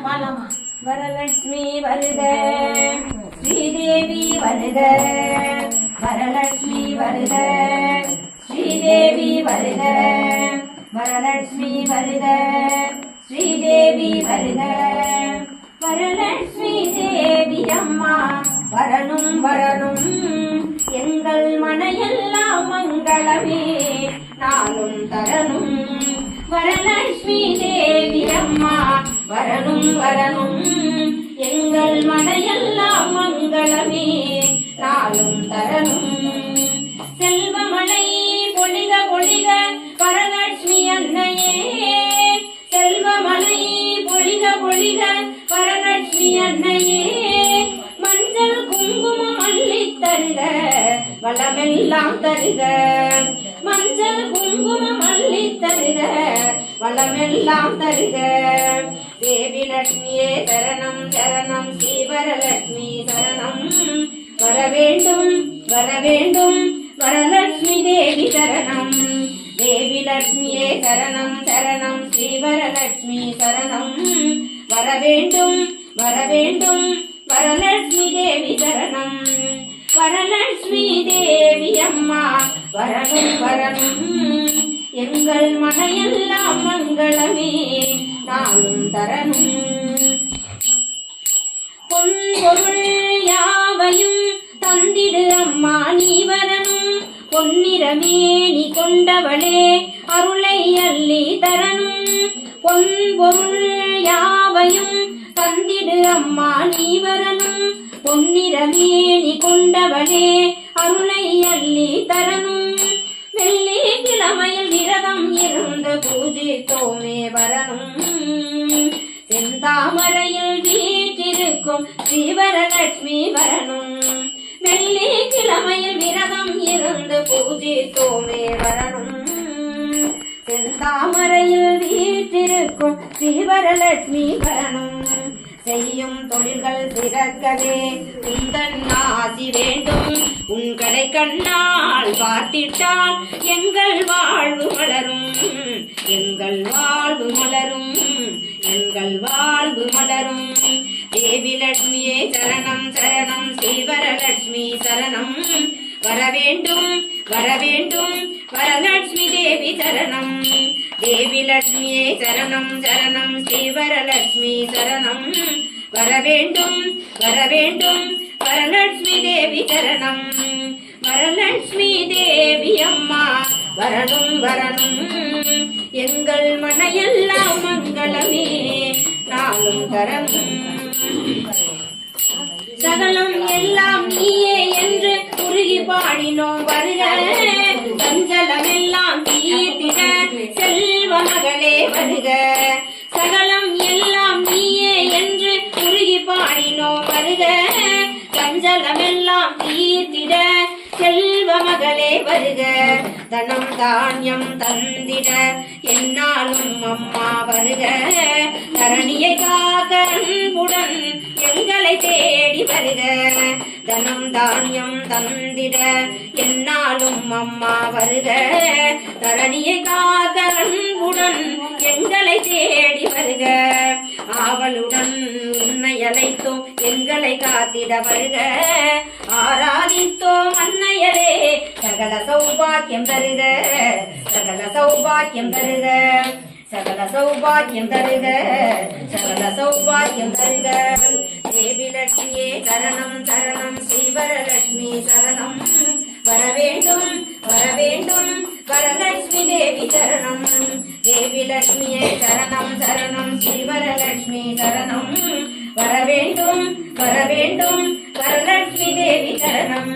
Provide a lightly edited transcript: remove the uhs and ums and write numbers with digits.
பாடலாமா? வரலட்சுமி வருக, ஸ்ரீதேவி வருக, வரலட்சுமி வருக, ஸ்ரீதேவி வருக, வரலட்சுமி வருக, ஸ்ரீதேவி வருக, வரலட்சுமி தேவி அம்மா வரணும் வரணும், எங்கள் மனையெல்லாம் மங்களமே நாளும் தரணும். வரலட்சுமி தேவி அம்மா வரணும் வரணும், எங்கள் மனையெல்லாம் மங்களமே நாளும் தரணும். செல்வமழை பொழிக பொழிக வரலட்சுமி அன்னையே, செல்வமழை பொழிக பொழிக வரலட்சுமி அன்னையே, மஞ்சள் குங்குமம் அள்ளி தருக வளமெல்லாம் தருக, மஞ்சள் குங்குமம் அள்ளி தருக வளமெல்லாம் தருக. தேவி லட்சுமியே சரணம் சரணம், ஸ்ரீவரலட்சுமி சரணம், வரவேண்டும் வரவேண்டும் வரலட்சுமி தேவி சரணம். தேவி லட்சுமியே சரணம் சரணம், ஸ்ரீவரலட்சுமி சரணம், வரவேண்டும் வரவேண்டும் வரலட்சுமி தேவி சரணம். வரலட்சுமி தேவி அம்மா வரணும் வரணும், எங்கள் மனையெல்லாம் மங்களமே நாளும் தரணும். பொன் பொருள் யாவையும் தந்திடு அம்மா நீ வரணும், பொன்னிறமே நீ கொண்டவளே அருளை அள்ளி தரணும். பொன் பொருள் யாவையும் தந்திடு அம்மா நீ வரணும், பொன்னிறமே நீ கொண்டவளே அருளை அள்ளி தரணும். வெள்ளிக்கிழமையில் விரதம் இருந்து பூஜித்தோமே வரணும், செந்தாமரையில் வீற்றிருக்கும் ஸ்ரீவரலட்சுமி வரணும். வெள்ளிக்கிழமையில் விரதம் இருந்து பூஜித்தோமே வரணும், செந்தாமரையில் வீற்றிருக்கும் ஸ்ரீவரலட்சுமி வரணும். செய்யும் தொழில்கள் சிறக்கவே உந்தன் ஆசி வேண்டும், உன் கடை கண்ணால் பார்த்திட்டால் எங்கள் வாழ்வு மலரும், எங்கள் வாழ்வு மலரும், எங்கள் வாழ்வு மலரும். தேவி லட்சுமியே சரணம் சரணம், ஸ்ரீவரலட்சுமி சரணம், வரவேண்டும் வரவேண்டும் வரலட்சுமி தேவி சரணம். தேவி லட்சுமியே சரணம் சரணம், ஸ்ரீவரலட்சுமி சரணம், வரவேண்டும் வரவேண்டும் வரலட்சுமி தேவி சரணம். வரலட்சுமி தேவி அம்மா வரணும் வரணும், எங்கள் மனையெல்லாம் மங்களமே நாளும் தரணும். சகலம் எல்லாம் நீயே என்று உருகி பாடினோம் வருக, சஞ்சலம் எல்லாம் தீர்த்திட செல்வ மகளே வருக. சகலம் எல்லாம் நீயே என்று உருகி பாடினோம் வருக, சஞ்சலம் எல்லாம் தீர்த்திட செல்வ மகளே வருக. தனம் தானியம் தந்திட என்னாலும் அம்மா வருக, தரணியை காக்க அன்புடன் எங்களை தேடி வருக. தனம் தானியம் தந்திட என்னாலும் அம்மா வருக, தரணியை காக்க அன்புடன் எங்களை தேடி வருக. ஆவலுடன் உன்னை அழைத்தோம் எங்களை காத்திட வருக, ஆராதித்தோம் அன்னையரே சகல சௌபாக்கியம் தருக, சகல சௌபாக்கியம் தருக, சகல சௌபாக்கியம் தருக, சகல சௌபாக்கியம் தருக. தேவி லட்சுமியே சரணம் சரணம், ஸ்ரீவரலட்சுமி சரணம், வரவேண்டும் வரவேண்டும் வரலட்சுமி தேவி சரணம். தேவி லட்சுமியே சரணம் சரணம், ஸ்ரீவரலட்சுமி சரணம், வரவேண்டும் வரவேண்டும் வரலட்சுமி தேவி சரணம்.